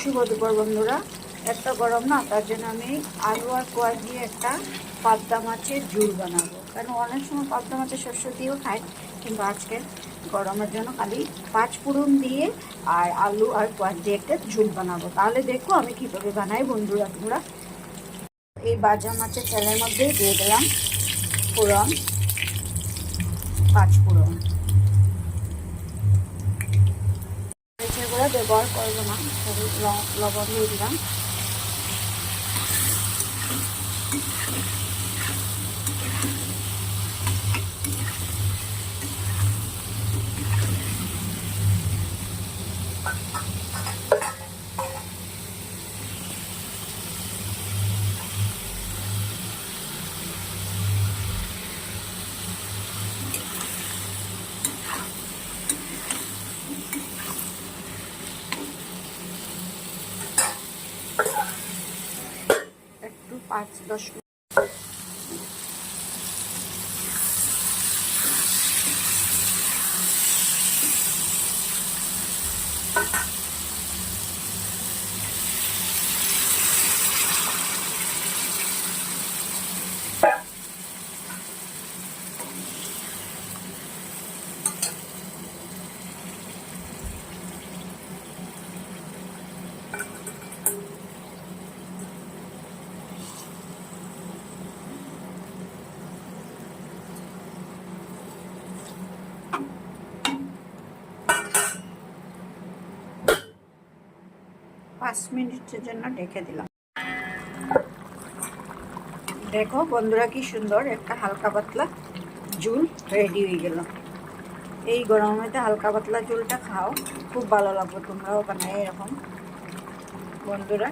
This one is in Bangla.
শুভ দুপুর বন্ধুরা। একটা গরম না, তার জন্য আমি আলু আর কোয়াশ দিয়ে একটা পাবদা মাছের ঝুল বানাবো। কারণ অনেক সময় পাবদা মাছের শস্য দিয়েও খাই, কিন্তু আজকে গরমের জন্য খালি পাঁচ ফোড়ন দিয়ে আর আলু আর কোয়াশ দিয়ে একটা ঝুল বানাবো। তাহলে দেখো আমি কীভাবে বানাই বন্ধুরা। তোমরা এই ভাজা মাছের তেলের মধ্যে দিয়ে দিলাম ফোড়ন, পাঁচ ফোড়ন। মরিচের গুঁড়া ব্যবহার করবো না, লবণ দিয়ে দিলাম। একটু 5-10 মিনিট মিনিটের জন্য ঢেকে দিলাম। দেখো বন্ধুরা কি সুন্দর একটা হালকা পাতলা ঝুল রেডি হয়ে গেল। এই গরমেতে হালকা পাতলা ঝুলটা খাও, খুব ভালো লাগবে। তোমরাও বানায় এরকম বন্ধুরা।